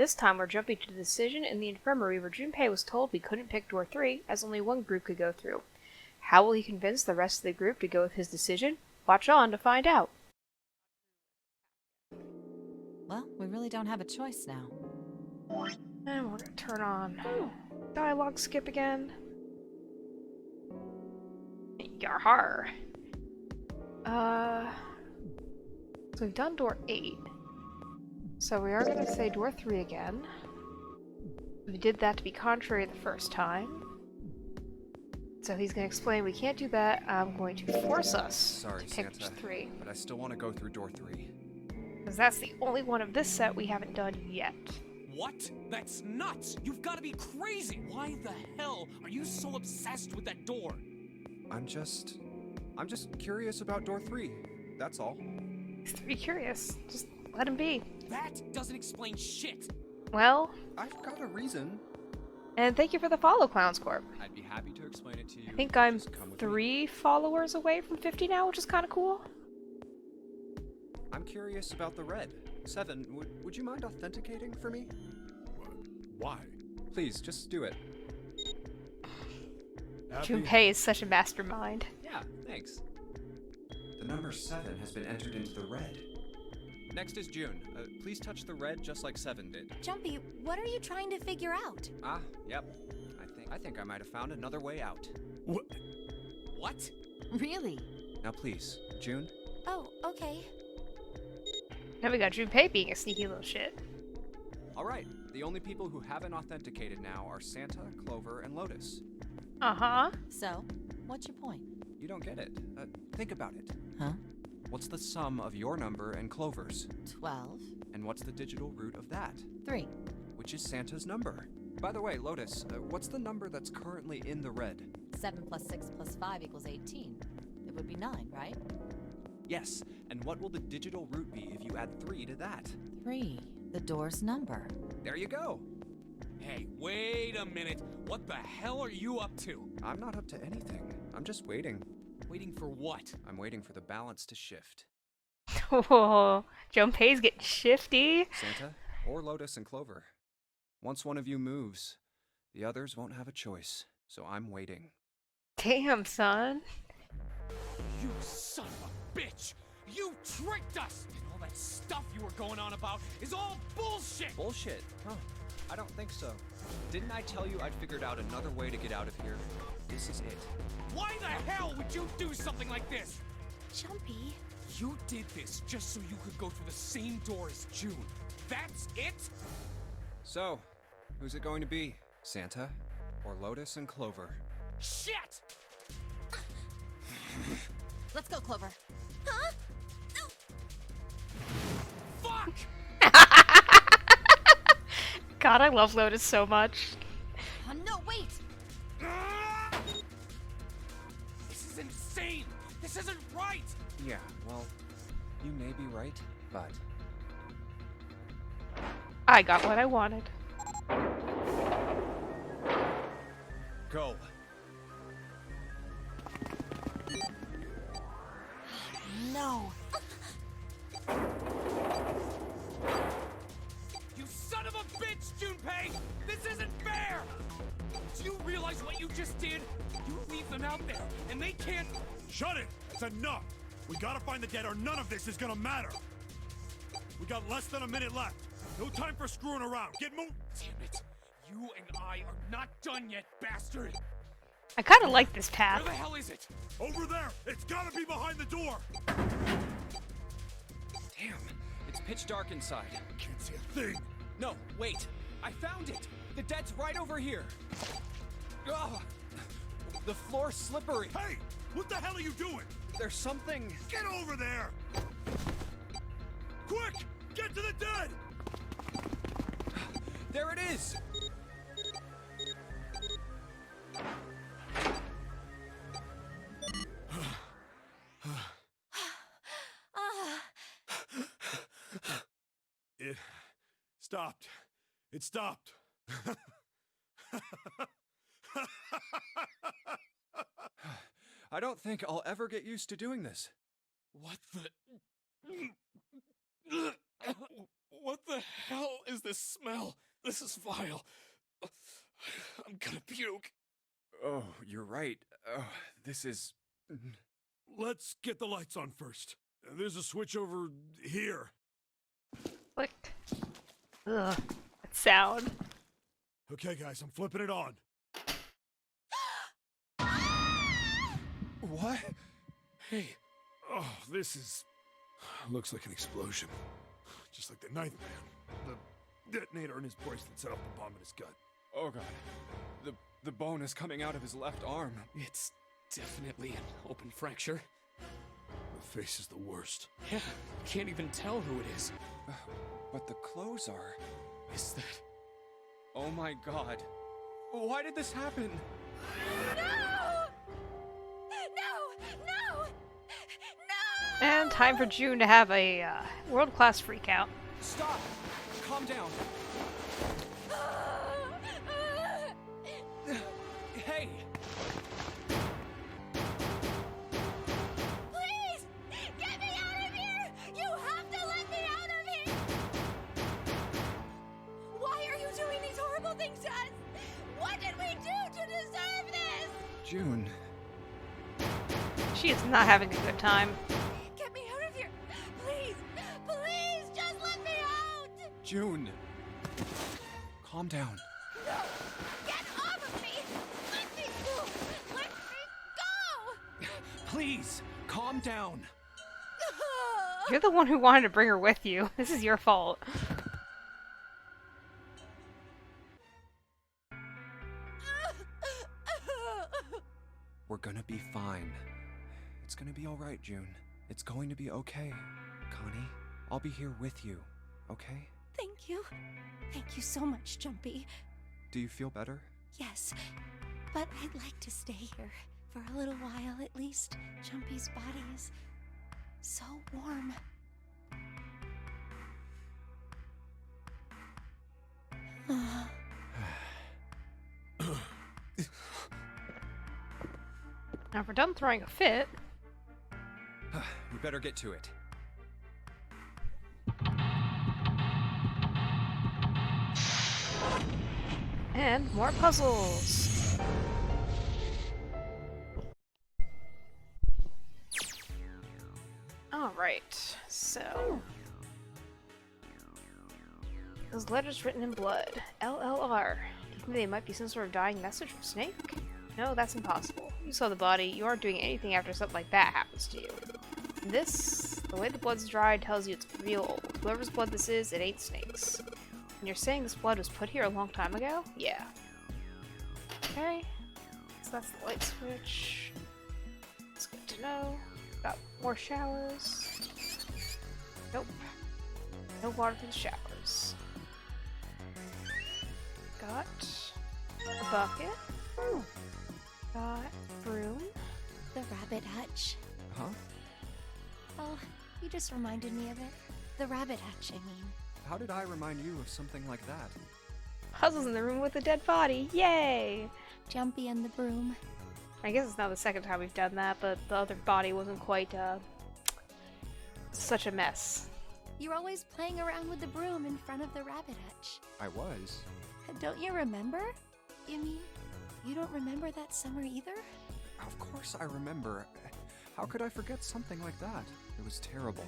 This time we're jumping to the decision in the infirmary where Junpei was told we couldn't pick door 3 as only one group could go through. How will he convince the rest of the group to go with his decision? Watch on to find out. Well, we really don't have a choice now. And we're gonna turn on dialogue skip again. Yarhar. So we've done door 8. So we are gonna say door 3 again. We did that to be contrary the first time. So he's gonna explain we can't do that. I'm going to force us to pick Santa, 3. but I still want to go through door 3. Because that's the only one of this set we haven't done yet. What? That's nuts! You've got to be crazy! Why the hell are you so obsessed with that door? I'm just curious about door 3. That's all. He's to be curious. Just let him be. That doesn't explain shit! Well, I've got a reason. and thank you for the follow, Clowns Corp. I'd be happy to explain it to you. I think I'm Just come with me. 3 followers away from 50 now, which is kind of cool. I'm curious about the red. 7, would you mind authenticating for me? Why? Please, just do it. Junpei is such a mastermind. Yeah, thanks. The number 7 has been entered into the red. Next is June. Please touch the red just like 7 did. Junpei, what are you trying to figure out? Ah, yep. I think I might have found another way out. What? Really? Now please, June. Oh, okay. Now we got Junpei being a sneaky little shit. Alright, the only people who haven't authenticated now are Santa, Clover, and Lotus. Uh-huh. So, what's your point? You don't get it. Think about it. Huh? What's the sum of your number and Clover's? 12. And what's the digital root of that? 3. Which is Santa's number. By the way, Lotus, what's the number that's currently in the red? 7 plus 6 plus 5 equals 18. It would be 9, right? Yes, and what will the digital root be if you add 3 to that? 3. The door's number. There you go. Hey, wait a minute. What the hell are you up to? I'm not up to anything. I'm just waiting. Waiting for what? I'm waiting for the balance to shift. Oh, Junpei's getting shifty. Santa, or Lotus and Clover. Once one of you moves, the others won't have a choice, so I'm waiting. Damn, son. You son of a bitch! You tricked us! And all that stuff you were going on about is all bullshit! Bullshit? Huh. I don't think so. Didn't I tell you I'd figured out another way to get out of here? This is it. Why the hell would you do something like this? Junpei. You did this just so you could go through the same door as June. That's it? So, who's it going to be? Santa or Lotus and Clover? Shit! Let's go, Clover. Fuck! God, I love Lotus so much. No, wait! This is insane! This isn't right! Yeah, well, you may be right, but... I got what I wanted. Go. No. You son of a bitch, Junpei! This isn't fair! Do you realize what you just did? You leave them out there, and they can't... Shut it! It's enough! We gotta find the dead or none of this is gonna matter! We got less than a minute left. No time for screwing around. Get moving! Damn it! You and I are not done yet, bastard! I kind of like this path. Where the hell is it? Over there! It's gotta be behind the door! Damn, it's pitch dark inside. Can't see a thing! No, wait! I found it! The dead's right over here! Ugh. The floor's slippery! Hey! What the hell are you doing? There's something... Get over there! Quick! Get to the dead! There it is! It stopped. It stopped. I don't think I'll ever get used to doing this. What the... What the hell is this smell? This is vile. I'm gonna puke. Oh, you're right. Oh, this is... Let's get the lights on first. There's a switch over here. Click. Ugh. That sound. Okay, guys, I'm flipping it on. What? Hey, Oh, this is... looks like an explosion. Just like the Ninth Man. The detonator in his bracelet set off the bomb in his gut. Oh god. The bone is coming out of his left arm. it's definitely an open fracture. The face is the worst. Yeah, can't even tell who it is. But the clothes are... Is that... Oh my god. Why did this happen? And time for June to have a world-class freakout. Stop! Calm down. Hey! Please! Get me out of here! You have to let me out of here! Why are you doing these horrible things to us? What did we do to deserve this? June. She is not having a good time. Get me out of here! Please! Please! Just let me out! June. Calm down. No! Get off of me! Let me go! Let me go! Please, calm down. You're the one who wanted to bring her with you. This is your fault. We're gonna be fine. It's gonna be alright, June. It's going to be okay. Connie, I'll be here with you, okay? Thank you. Thank you so much, Junpei. Do you feel better? Yes, but I'd like to stay here for a little while at least. Junpei's body is so warm. Now, if we're done throwing a fit, We better get to it. and more puzzles. Alright, so... Those letters written in blood. LLR. Do you think they might be some sort of dying message from Snake? No, that's impossible. You saw the body. You aren't doing anything after something like that happens to you. This, the way the blood's dried, tells you it's real old. Whoever's blood this is, it ain't Snake's. And you're saying this blood was put here a long time ago? Yeah. Okay. So that's the light switch. It's good to know. Got more showers. Nope. No water for the showers. Got a bucket. Got broom. The rabbit hutch. Huh? Oh, you just reminded me of it. The rabbit hutch, I mean. How did I remind you of something like that? Puzzles in the room with the dead body. Yay! Junpei and the broom. I guess it's not the second time we've done that, but the other body wasn't quite, such a mess. You're always playing around with the broom in front of the rabbit hutch. I was. Don't you remember? You mean, you don't remember that summer either? Of course I remember. How could I forget something like that? It was terrible.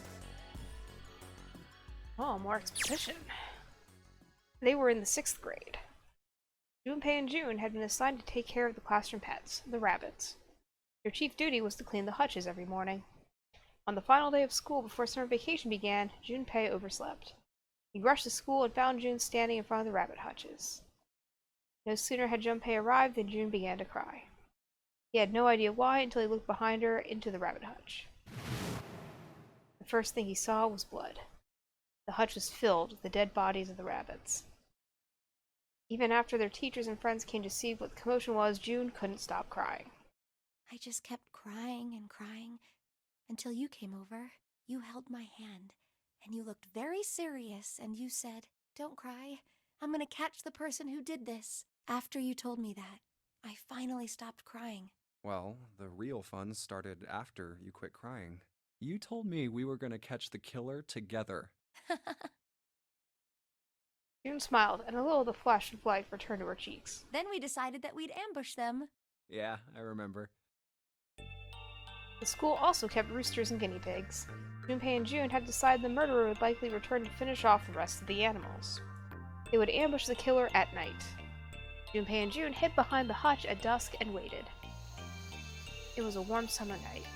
Oh, more exposition. They were in the 6th grade. Junpei and June had been assigned to take care of the classroom pets, the rabbits. Their chief duty was to clean the hutches every morning. On the final day of school before summer vacation began, Junpei overslept. He rushed to school and found June standing in front of the rabbit hutches. No sooner had Junpei arrived than June began to cry. He had no idea why until he looked behind her into the rabbit hutch. The first thing he saw was blood. The hutch was filled with the dead bodies of the rabbits. Even after their teachers and friends came to see what the commotion was, June couldn't stop crying. I just kept crying and crying until you came over. You held my hand, and you looked very serious, and you said, "Don't cry. I'm gonna catch the person who did this." After you told me that, I finally stopped crying. Well, the real fun started after you quit crying. You told me we were gonna catch the killer together. June smiled, and a little of the flash of life returned to her cheeks. Then we decided that we'd ambush them. Yeah, I remember. The school also kept roosters and guinea pigs. Junpei and June had decided the murderer would likely return to finish off the rest of the animals. They would ambush the killer at night. Junpei and June hid behind the hutch at dusk and waited. It was a warm summer night.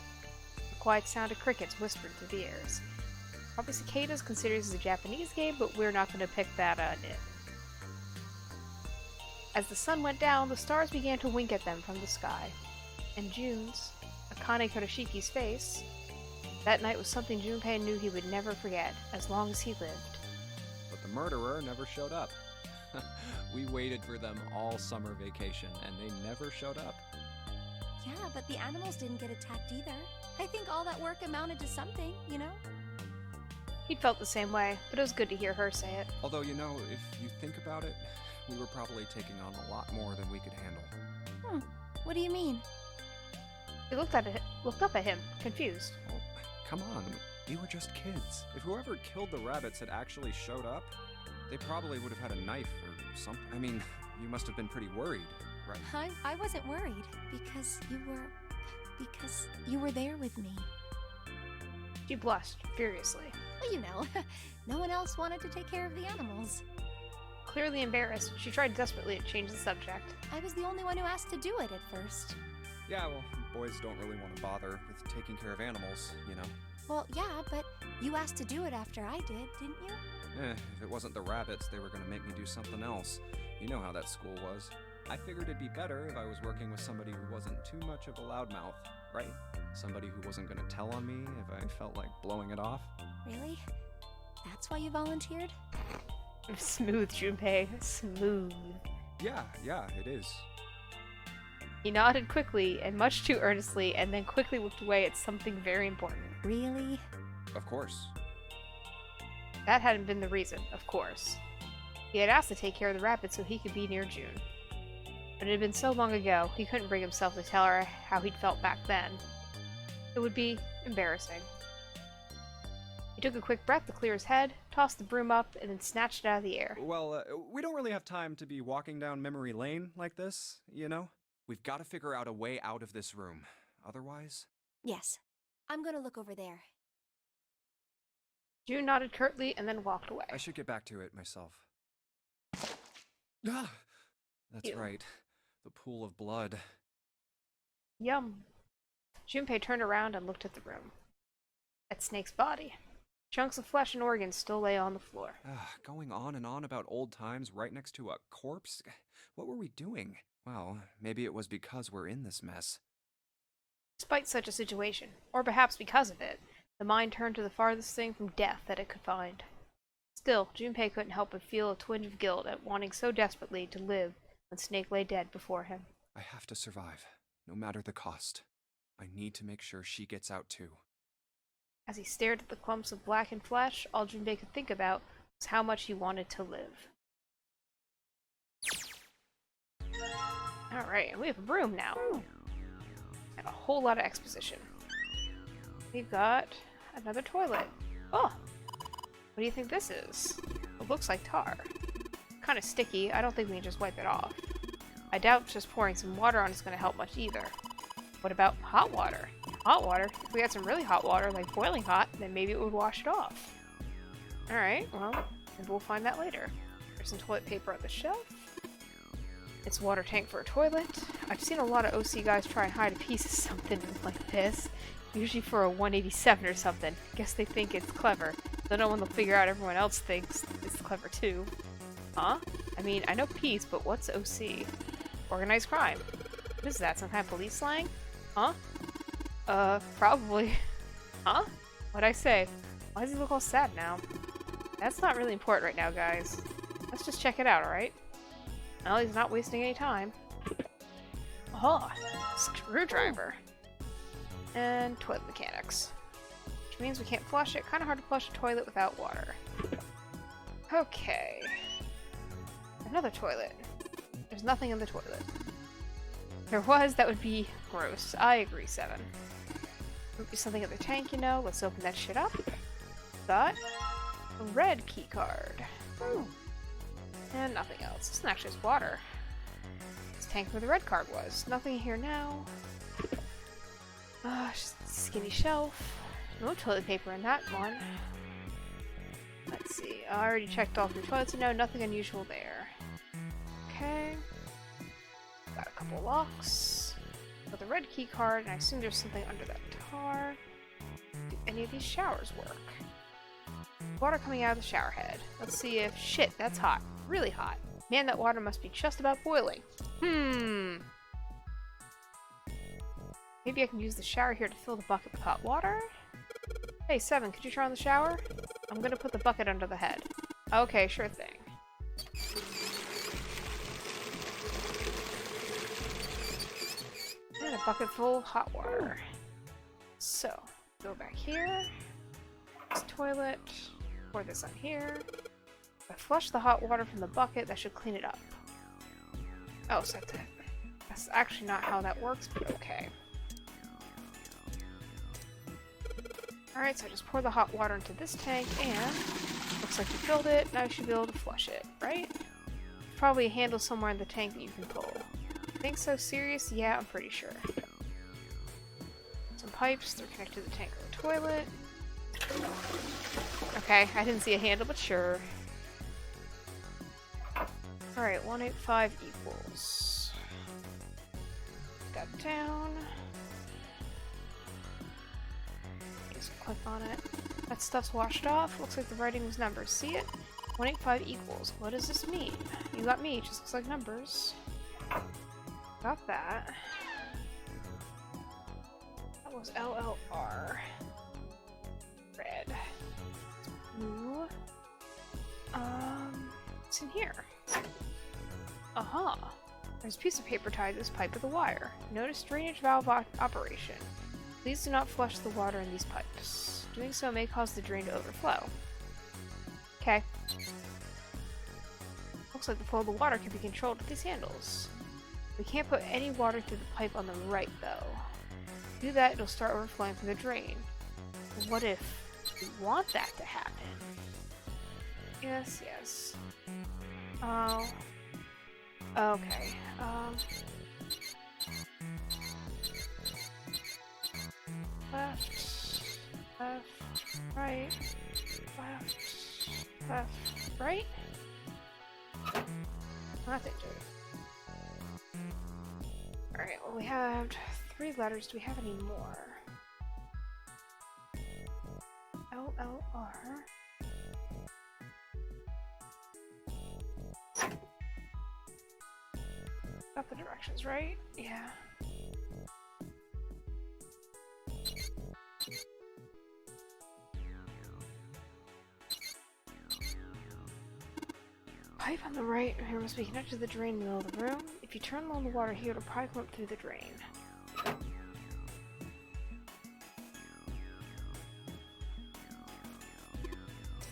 The quiet sound of crickets whispered through the airs. Probably cicadas, considered this a Japanese game, but we're not going to pick that nit. As the sun went down, the stars began to wink at them from the sky. And June's, Akane Kodoshiki's face, that night was something Junpei knew he would never forget, as long as he lived. But the murderer never showed up. We waited for them all summer vacation, and they never showed up. Yeah, but the animals didn't get attacked either. I think all that work amounted to something, you know? He'd felt the same way, but it was good to hear her say it. Although, you know, if you think about it, we were probably taking on a lot more than we could handle. What do you mean? He looked up at him, confused. Well, come on, we were just kids. If whoever killed the rabbits had actually showed up, they probably would have had a knife or something. I mean, you must have been pretty worried, right? I wasn't worried because you were there with me. She blushed furiously. Well, you know, no one else wanted to take care of the animals. Clearly embarrassed, she tried desperately to change the subject. I was the only one who asked to do it at first. Yeah, well, boys don't really want to bother with taking care of animals, you know. Well, yeah, but you asked to do it after I did, didn't you? If it wasn't the rabbits, they were going to make me do something else. You know how that school was. I figured it'd be better if I was working with somebody who wasn't too much of a loudmouth, right? Somebody who wasn't going to tell on me if I felt like blowing it off. Really? That's why you volunteered? Smooth, Junpei. Smooth. Yeah, it is. He nodded quickly and much too earnestly, and then quickly looked away at something very important. Really? Of course. That hadn't been the reason, of course. He had asked to take care of the rabbits so he could be near June. But it had been so long ago, he couldn't bring himself to tell her how he'd felt back then. It would be embarrassing. He took a quick breath to clear his head, tossed the broom up, and then snatched it out of the air. Well, we don't really have time to be walking down memory lane like this, you know? We've got to figure out a way out of this room. Otherwise... Yes. I'm gonna look over there. June nodded curtly and then walked away. I should get back to it myself. Ah! That's Ew. right. The pool of blood. Yum. Junpei turned around and looked at the room. At Snake's body. Chunks of flesh and organs still lay on the floor. Going on and on about old times right next to a corpse? What were we doing? Well, maybe it was because we're in this mess. Despite such a situation, or perhaps because of it, the mind turned to the farthest thing from death that it could find. Still, Junpei couldn't help but feel a twinge of guilt at wanting so desperately to live when Snake lay dead before him. I have to survive, no matter the cost. I need to make sure she gets out too. As he stared at the clumps of blackened flesh, all Junpei could think about was how much he wanted to live. Alright, and we have a broom now. And a whole lot of exposition. We've got another toilet. Oh! What do you think this is? It looks like tar. Kind of sticky. I don't think we can just wipe it off. I doubt just pouring some water on is going to help much either. What about hot water? Hot water? If we had some really hot water, like boiling hot, then maybe it would wash it off. Alright, well, maybe we'll find that later. There's some toilet paper on the shelf. It's a water tank for a toilet. I've seen a lot of OC guys try and hide a piece of something like this. Usually for a 187 or something. Guess they think it's clever. So no one will figure out everyone else thinks it's clever too. Huh? I mean, I know peace, but what's OC? Organized crime. What is that, some kind of police slang? Huh? Probably. Huh? What'd I say? Why does he look all sad now? That's not really important right now, guys. Let's just check it out, alright? Well, he's not wasting any time. Oh, screwdriver. And toilet mechanics. Which means we can't flush it. Kind of hard to flush a toilet without water. Okay. Another toilet. There's nothing in the toilet. If there was, that would be gross. I agree, 7. Would be something in the tank, you know. Let's open that shit up. Got a red key card. And nothing else. This actually is water. This tank where the red card was. Nothing here now. Just a skinny shelf. No toilet paper in that one. Let's see. I already checked all 3 toilets and no, nothing unusual there. Okay. Got a couple locks. With a red key card, and I assume there's something under that tar. Do any of these showers work? Water coming out of the shower head. Let's see if... Shit, that's hot. Really hot. Man, that water must be just about boiling. Maybe I can use the shower here to fill the bucket with hot water? Hey, 7, could you turn on the shower? I'm gonna put the bucket under the head. Okay, sure thing. And a bucket full of hot water. So, go back here. This toilet. Pour this on here. If I flush the hot water from the bucket, that should clean it up. Oh, so that's actually not how that works, but okay. Alright, so I just pour the hot water into this tank, and looks like you filled it. Now you should be able to flush it, right? Probably a handle somewhere in the tank that you can pull. Think so? Serious? Yeah, I'm pretty sure. Some pipes, they're connected to the tank or the toilet. Okay, I didn't see a handle, but sure. Alright, 185 equals. Put that down. Just click on it. That stuff's washed off. Looks like the writing was numbers. See it? 185 equals. What does this mean? You got me. It just looks like numbers. Got that. That was LLR. Red. Blue. What's in here? Aha! There's a piece of paper tied to this pipe with a wire. Notice drainage valve operation. Please do not flush the water in these pipes. Doing so may cause the drain to overflow. Okay. Looks like the flow of the water can be controlled with these handles. We can't put any water through the pipe on the right, though. To do that, it'll start overflowing from the drain. What if we want that to happen? Yes, yes. Oh. Okay. Left. Left. Right. Left. Left. Right? Nothing to it. Alright, well we have 3 letters. Do we have any more? LLR. Got the directions right? Yeah. Pipe on the right here must be connected to the drain in the middle of the room. If you turn low on the water here, it'll probably come up through the drain.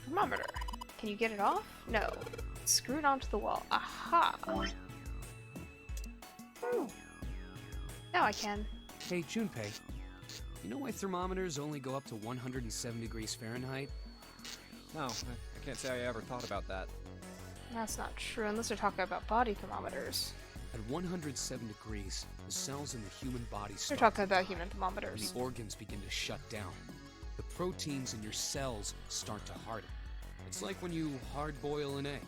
Thermometer. Can you get it off? No. It's screwed onto the wall. Aha! Ooh. Now I can. Hey, Junpei. You know why thermometers only go up to 107 degrees Fahrenheit? No, I can't say I ever thought about that. That's not true, unless they're talking about body thermometers. At 107 degrees, the cells in the human body They're start talking about to human die, thermometers. and the organs begin to shut down. The proteins in your cells start to harden. It's like when you hard-boil an egg.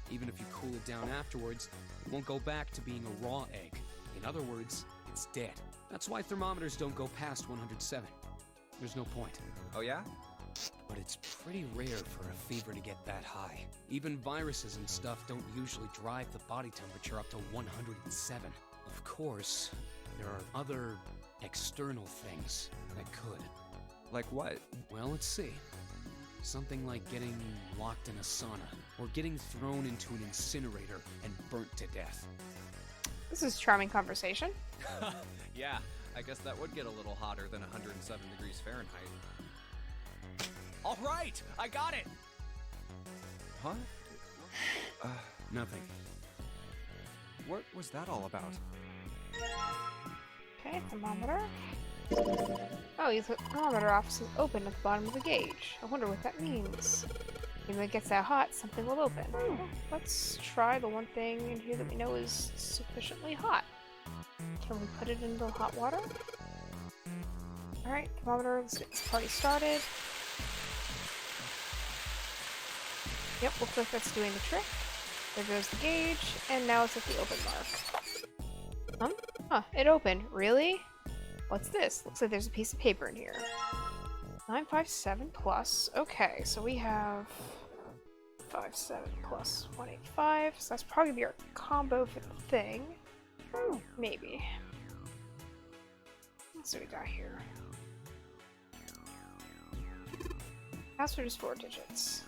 Even if you cool it down afterwards, it won't go back to being a raw egg. In other words, it's dead. That's why thermometers don't go past 107. There's no point. Oh yeah? But it's pretty rare for a fever to get that high. Even viruses and stuff don't usually drive the body temperature up to 107. Of course, there are other external things that could. Like what? Well, let's see. Something like getting locked in a sauna, or getting thrown into an incinerator and burnt to death. This is charming conversation. Yeah, I guess that would get a little hotter than 107 degrees Fahrenheit. All right, I got it! Huh? Nothing. What was that all about? Okay, thermometer. Oh, the thermometer office is open at the bottom of the gauge. I wonder what that means. When it gets that hot, something will open. Let's try the one thing in here that we know is sufficiently hot. Can we put it into hot water? Alright, thermometer, let's get this party started. Yep, looks like that's doing the trick. There goes the gauge, and now it's at the open mark. Huh, it opened. Really? What's this? Looks like there's a piece of paper in here. 957 plus. Okay, so we have 57 plus 185, so that's probably be our combo for the thing. Maybe. Let's see what we got here. Password is 4 digits.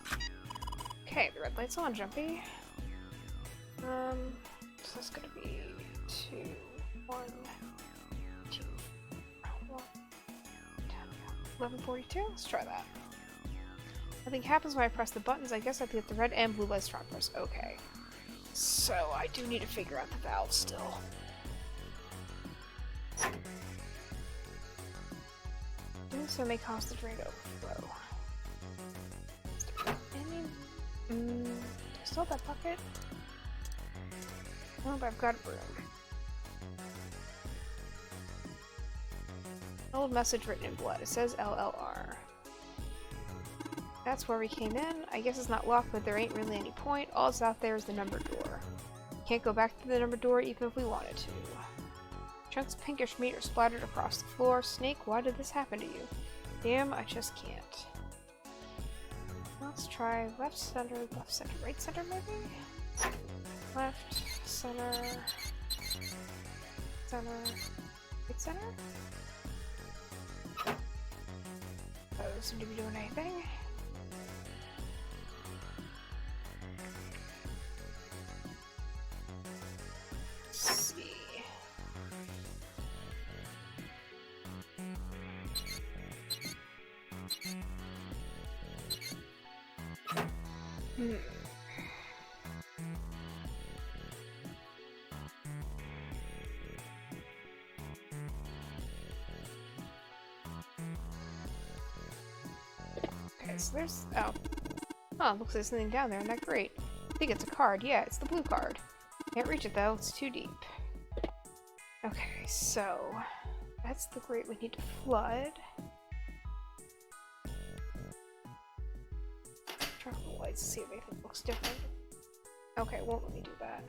Okay, the red light's on, Junpei. So that's gonna be 2, 1, 2, 1, 1142. Let's try that. Nothing happens when I press the buttons. I guess I have to get the red and blue lights trying to press. Okay. So I do need to figure out the valve still. Doing so may cause the drain to overflow. Do I still have that bucket? No, but I've got a broom. Old message written in blood. It says LLR. That's where we came in. I guess it's not locked, but there ain't really any point. All that's out there is the numbered door. Can't go back to the numbered door even if we wanted to. Chunks of pinkish meat are splattered across the floor. Snake, why did this happen to you? Damn, I just can't. Let's try left center, right center maybe? Left, center, right center? That doesn't seem to be doing anything. Let's see. Okay, so there's... oh. Huh, looks like there's something down there, isn't that great? I think it's a card. Yeah, it's the blue card. Can't reach it though, it's too deep. Okay, so... that's the grate we need to flood. Turn on the lights to see if anything looks different. Okay, won't let me do that.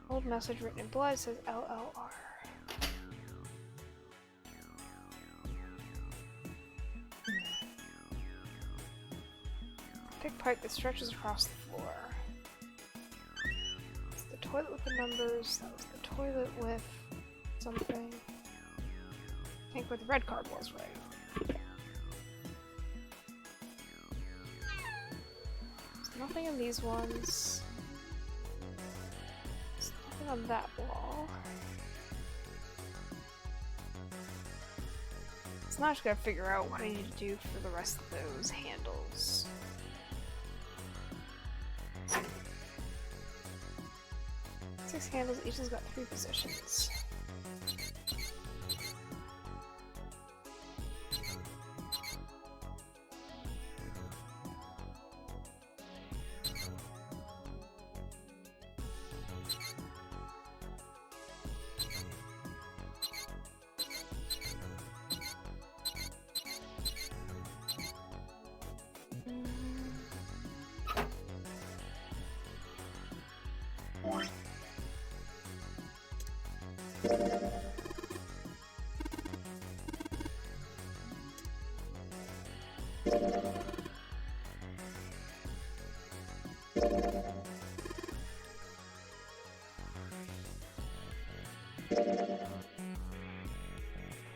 Old message written in blood says LLR. Thick pipe that stretches across the floor. It's the toilet with the numbers. That was the toilet with something. I think where the red card was, right? There's nothing in these ones. There's nothing on that wall. So now I just gotta figure out what I need to do for the rest of those handles. 6 handles, each has got 3 positions.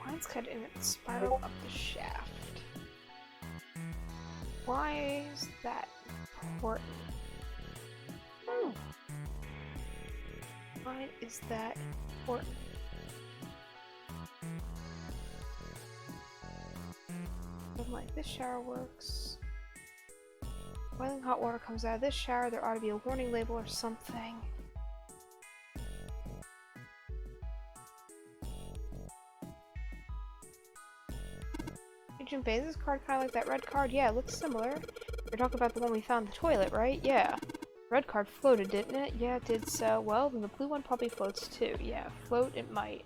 Lines cut in and spiral up the shaft. Why is that important? Why is that important? Like this shower works. Boiling hot water comes out of this shower. There ought to be a warning label or something. Junpei, is this card kind of like that red card? Yeah, it looks similar. You're talking about the one we found in the toilet, right? Yeah. Red card floated, didn't it? Yeah, it did so. Well, then the blue one probably floats too. Yeah, float it might.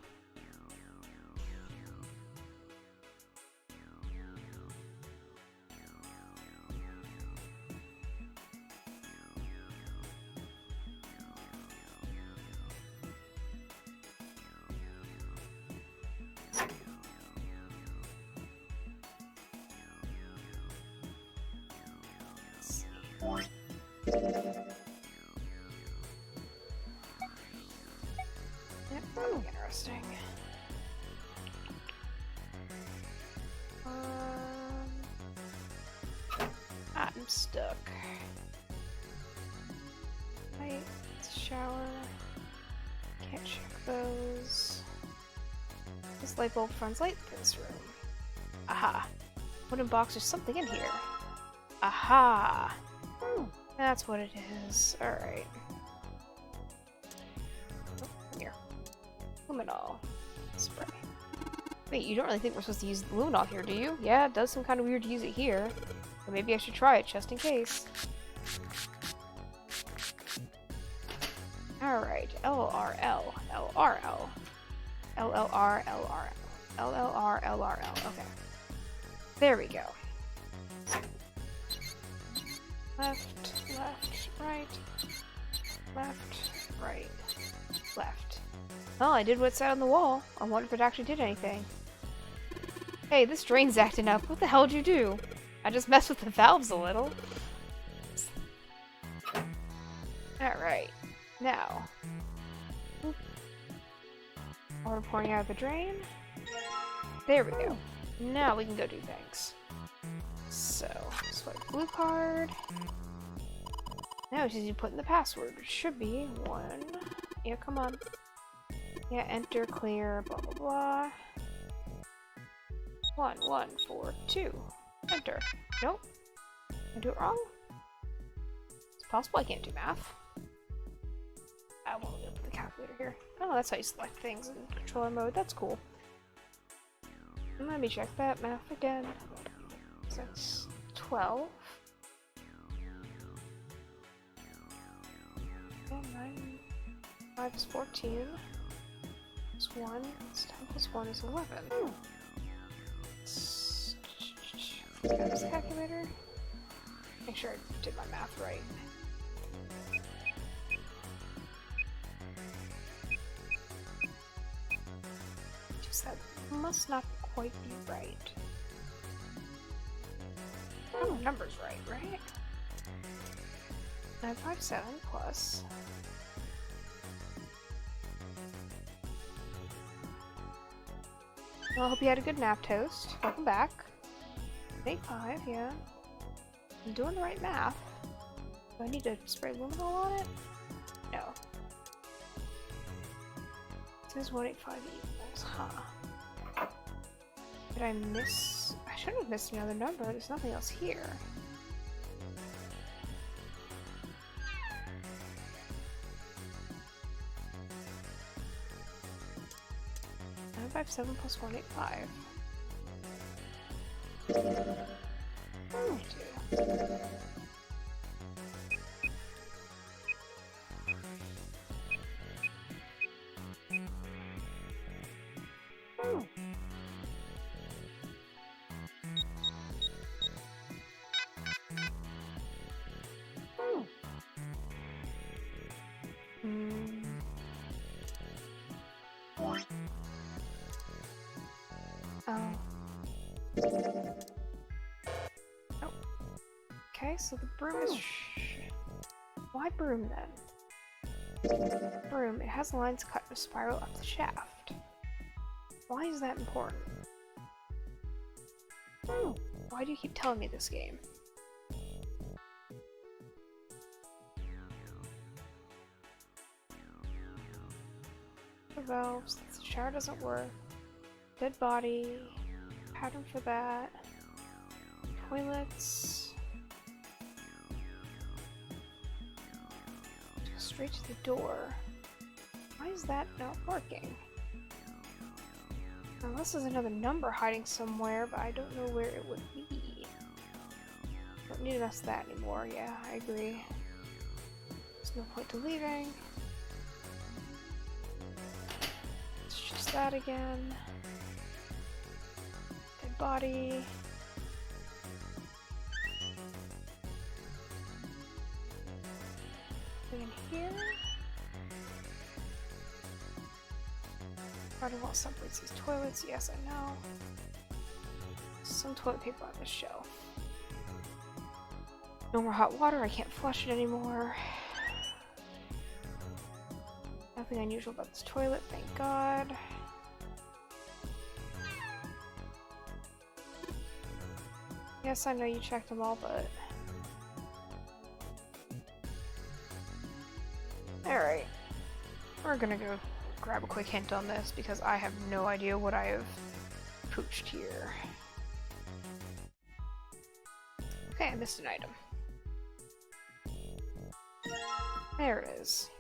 Yep, that'll be interesting. I'm stuck. Light, shower. Can't check those. This light bulb runs light for this room. Aha! Wooden box, there's something in here. Aha! That's what it is. Alright. Oh, here. Luminol. Spray. Wait, you don't really think we're supposed to use Luminol here, do you? Yeah, it does seem kind of weird to use it here. But maybe I should try it, just in case. Alright. LRL. LRL. LLR. LRL. LLR. LRL. Okay. There we go. Left, left, right, left, right, left. Well, I did what it said on the wall. I wonder if it actually did anything. Hey, this drain's acting up. What the hell did you do? I just messed with the valves a little. Alright. Now. Water pouring out of the drain. There we go. Now we can go do things. So, swipe blue card. Now it's just you put in the password. It should be 1. Yeah, come on. Yeah, enter, clear, blah blah blah. 1, 1, 4, 2. Enter. Nope. I do it wrong? It's possible I can't do math. I won't go to the calculator here. Oh, that's how you select things in controller mode. That's cool. Let me check that math again. So that's 12. 9, 5 is 14. Plus 1. 10 plus 1 is 11. Grab this calculator. Make sure I did my math right. Just that must not quite be right. Oh, number's right? 957 plus. Well, I hope you had a good nap, Toast. Welcome back. 85, yeah. I'm doing the right math. Do I need to spray luminol on it? No. It says 185 equals, huh? Did I miss? I shouldn't have missed another number. There's nothing else here. Five 7 plus 185. Oh, dear. Oh. Oh. Oh. Okay, so the broom is why broom then? Broom, it has lines cut in a spiral up the shaft. Why is that important? Why do you keep telling me this game? The valves, the shower doesn't work. Dead body. Pattern for that. Toilets. Go straight to the door. Why is that not working? Now, this is another number hiding somewhere, but I don't know where it would be. Don't need to mess with that anymore. Yeah, I agree. There's no point to leaving. It's just that again. Dead body. In here. Probably won't separate these toilets. Yes, I know. Some toilet paper on this shelf. No more hot water. I can't flush it anymore. Nothing unusual about this toilet, thank God. Yes, I know you checked them all, but... Alright. We're gonna go grab a quick hint on this because I have no idea what I have pooched here. Okay, I missed an item. There it is.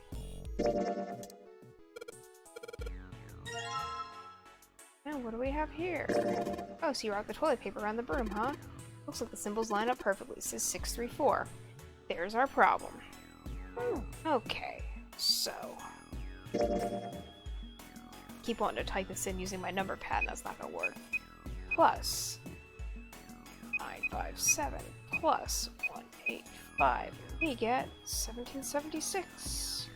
Now what do we have here? Oh, so you rock the toilet paper around the broom, huh? Looks like the symbols line up perfectly. It says 634. There's our problem. Okay, so... Keep wanting to type this in using my number pad, and that's not gonna work. Plus 957 plus 185. We get 1776.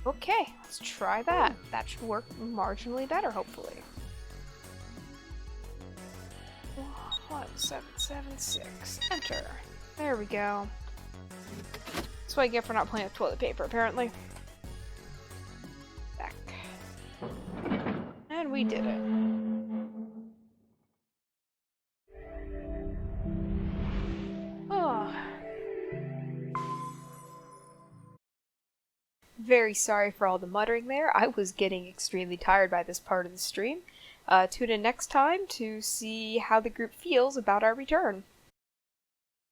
Okay, let's try that. That should work marginally better, hopefully. 1776. Enter. There we go. That's what I get for not playing with toilet paper, apparently. Back. And we did it. Oh. Very sorry for all the muttering there. I was getting extremely tired by this part of the stream. Tune in next time to see how the group feels about our return.